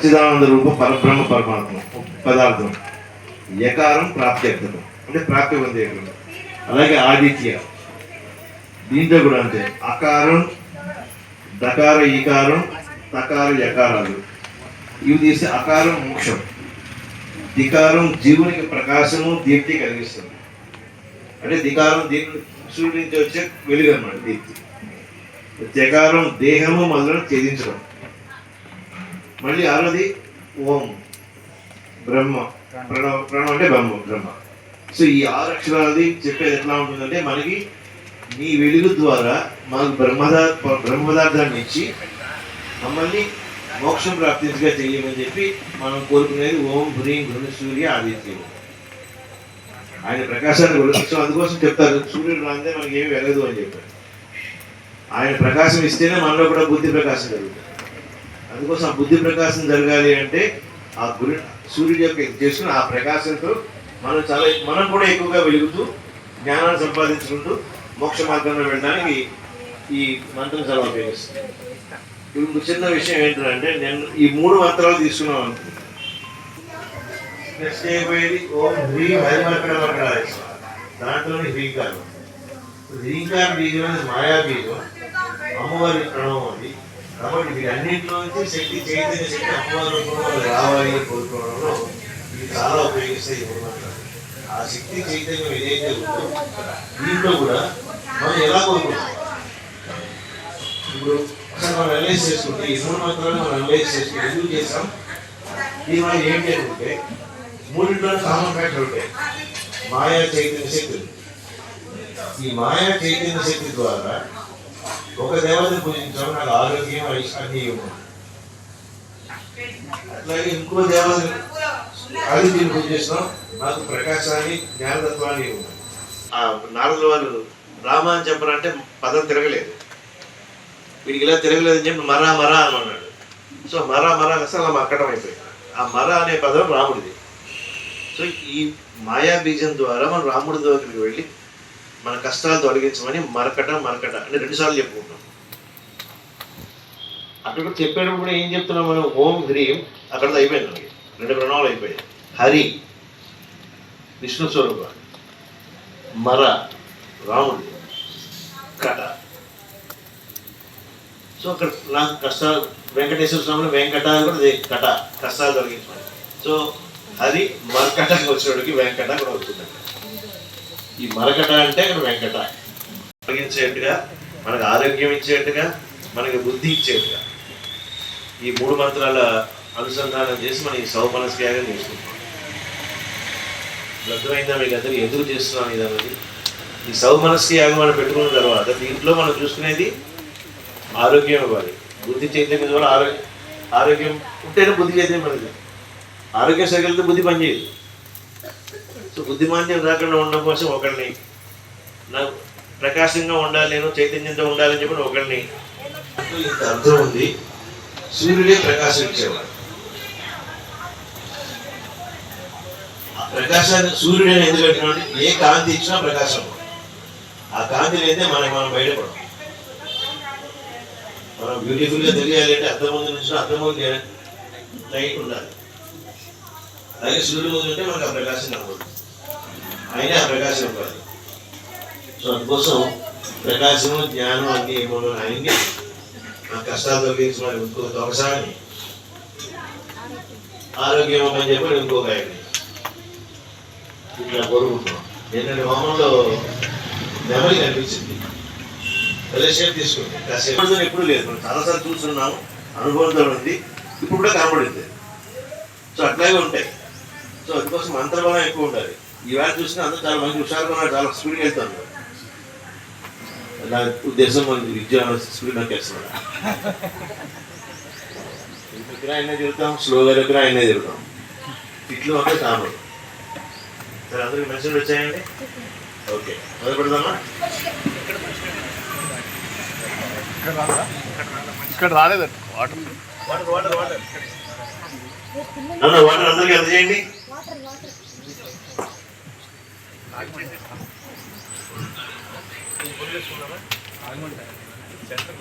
సచ్చిదానంద రూప పరబ్రహ్మ పరమాత్మ పదార్థం. యకారం ప్రాప్త్యర్థం అంటే ప్రాప్తి పొందేయడం. అలాగే ఆదిత్య, దీంట్లో కూడా అంతే. అకారం, దకార ఈకారం, తకార యకారాలు ఇవి తీస్తే అకారం మోక్షం, దికారం జీవునికి ప్రకాశము దీప్తి కలిగిస్తుంది. అంటే దికారం సూర్యుడి నుంచి వచ్చే వెలుగు అన్నమాట దీప్తి. జకారం దేహము మొదలను ఛేదించడం. మళ్ళీ ఆరోది ఓం బ్రహ్మ, ప్రణవం అంటే బ్రహ్మ. సో ఈ 6 అక్షరాలది చెప్పేది ఎట్లా ఉంటుందంటే, మనకి నీ వెలుగు ద్వారా మనకు బ్రహ్మ పదార్థాన్ని ఇచ్చి మమ్మల్ని మోక్షం ప్రాప్తిగా చెయ్యమని చెప్పి మనం కోరుకునేది ఓం హ్రీం గృహ సూర్య ఆదిత్యుడు. ఆయన ప్రకాశాన్ని వెలుగుతాం. అందుకోసం చెప్తారు సూర్యుడు రాందే మనకి ఏమి వెలగదు అని చెప్పారు. ఆయన ప్రకాశం ఇస్తేనే మనలో కూడా బుద్ధి ప్రకాశం జరుగుతుంది. అందుకోసం ఆ బుద్ధి ప్రకాశం జరగాలి అంటే ఆ సూర్యుడి యొక్క చేసుకుని ఆ ప్రకాశంతో మనం కూడా ఎక్కువగా వెలుగుతూ జ్ఞానాన్ని సంపాదించుకుంటూ మోక్ష మార్గంలో వెళ్ళడానికి ఈ మంత్రం చాలా ఉపయోగిస్తుంది. ఇప్పుడు చిన్న విషయం ఏంటంటే, నేను ఈ 3 మంత్రాలు తీసుకున్నాం అనుకుంటున్నాను. నెక్స్ట్ అయిపోయేది ఓం హ్రీం హరిమర్కడ. దాంట్లోని హ్రీంకారం. హ్రీంకారం బీజం అనేది మాయా బీజం, అమ్మవారి ప్రణవం అది. కాబట్టి వీటన్నింటిలో నుంచి శక్తి, చైతన్య శక్తి అమ్మవారి రూపంలో రావాలి కోరుకోవడంలో ఇది చాలా ఉపయోగిస్తాయి. ఆ శక్తి చైతన్యం ఏదైతే ఉందో దీంట్లో కూడా మనం ఎలా కోరుకుంటాం. ఇప్పుడు ఒకసారి మనం అనలైజ్ చేసుకుంటే ఈ 3 మంత్రాలు మనం అనలైజ్ చేసుకుంటే ఎందుకు చేస్తాం, దీని వల్ల ఏంటి అనుకుంటే 3 కామన్ ఫ్యాక్టర్ ఉంటాయి. మాయా చైతన్య శక్తి. ఈ మాయా చైతన్య శక్తి ద్వారా ఒక దేవతను పూజించాం, నాకు ఆరోగ్యం అన్ని ఇవ్వము. అట్లాగే ఇంకో దేవతను ఆదిత్యుని పూజిస్తాం, నాకు ప్రకాశాన్ని జ్ఞానతత్వాన్ని ఇవ్వము. ఆ నారదుల వాళ్ళు రామ అని చెప్పారంటే పదం తిరగలేదు, వీడికి ఇలా తిరగలేదని చెప్పి మరా అని అన్నాడు. సో మరా అసలు అలా మక్కడం అయిపోయింది. ఆ మర అనే పదం రాముడిది. సో ఈ మాయా బీజం ద్వారా మనం రాముడి దగ్గరికి వెళ్ళి మన కష్టాలు తొలగించమని మరకట అంటే 2 సార్లు చెప్పుకుంటాం. అక్కడ చెప్పేటప్పుడు కూడా ఏం చెప్తున్నాం మనం, ఓం హ్రీం అక్కడ అయిపోయింది, మనకి 2 ప్రణవాలు అయిపోయాయి. హరి విష్ణు స్వరూప, మర రాముడు, కట. సో అక్కడ నాకు కష్టాలు, వెంకటేశ్వర స్వామిని వెంకట కూడా కట, కష్టాలు తొలగించమని. సో హరి మరకటకి వచ్చినోడికి వెంకట కూడా వచ్చిందంట. ఈ మరకట అంటే అక్కడ వెంకట తొలగించేట్టుగా, మనకు ఆరోగ్యం ఇచ్చేట్టుగా, మనకి బుద్ధి ఇచ్చేట్టుగా ఈ 3 మంత్రాల అనుసంధానం చేసి మనం ఈ సౌమనస్యాగం చేసుకుంటాం. అర్థమైందా మీకు అందరికీ ఎందుకు చేస్తున్నాం ఇది అన్నది? ఈ సౌమనస్యాగం మనం పెట్టుకున్న తర్వాత దీంట్లో మనం చూసుకునేది ఆరోగ్యం ఇవ్వాలి. బుద్ధి చైతన్యం ద్వారా ఆరోగ్యం ఉంటేనే బుద్ధి చైతన్యం మనకి. ఆరోగ్యం సరిగలితే బుద్ధి పనిచేయదు. సో బుద్ధిమాంద్యం రాకుండా ఉండడం కోసం ఒకరిని, నాకు ప్రకాశంగా ఉండాలి, నేను చైతన్యంతో ఉండాలని చెప్పి ఒకరిని. ఇంత అర్థం ఉంది. సూర్యుడే ప్రకాశం ఇచ్చేవాడు. ఆ ప్రకాశాన్ని సూర్యుడే ఎందుకు పెట్టినాడు? ఏ కాంతి ఇచ్చినా ప్రకాశం. ఆ కాంతి అయితే మనం బయటపడం. మనం బ్యూటిఫుల్గా తెలియాలి అంటే అర్థం ముందు నుంచి అర్థం ముందు లైట్ ఉండాలి. అలాగే సూర్యుడు ముందు ఉంటే మనకు ఆ ప్రకాశం కనబడుతుంది. అయినా ఆ ప్రకాశం ఇవ్వాలి. సో అందుకోసం ప్రకాశము, జ్ఞానం అన్ని ఏమో ఆయన్ని ఆ కష్టాలు తొలగించమని ఒకసారి, ఆరోగ్యం అని చెప్పి ఇంకొక ఆయన్ని ఇట్లా కోరుకుంటున్నాం. ఏంటంటే హోమంలో నెమలి కనిపించింది, షేప్ తీసుకుంది. కాసేపు ఎప్పుడు లేదు, మనం చాలాసార్లు చూస్తున్నాము, అనుభవంతో ఉంది, ఇప్పుడు కూడా కనబడింది. సో అట్లాగే ఉంటాయి. సో అందుకోసం మంత్రబలం ఎక్కువ ఉండాలి. ఈవేళ చూసినా అందరూ చాలా మంచి హుషారుగా ఉన్నారు, చాలా స్పీడ్గా వెళ్తాను. నా ఉద్దేశం మనకి విద్య స్పీడ్ నాకు వేస్తున్నాడు. దగ్గర అయినా తిరుగుతాం, స్లోగా దగ్గర అయినా తిరుగుతాం. ఇట్లు అంటే కామన్. సరే అందరికి మెసేజ్ వచ్చాయండి. ఓకే మొదలు పెడదామా? ఇక్కడ రాలేదండి వాటర్ అందరికీ అందజేయండి. సెంటర్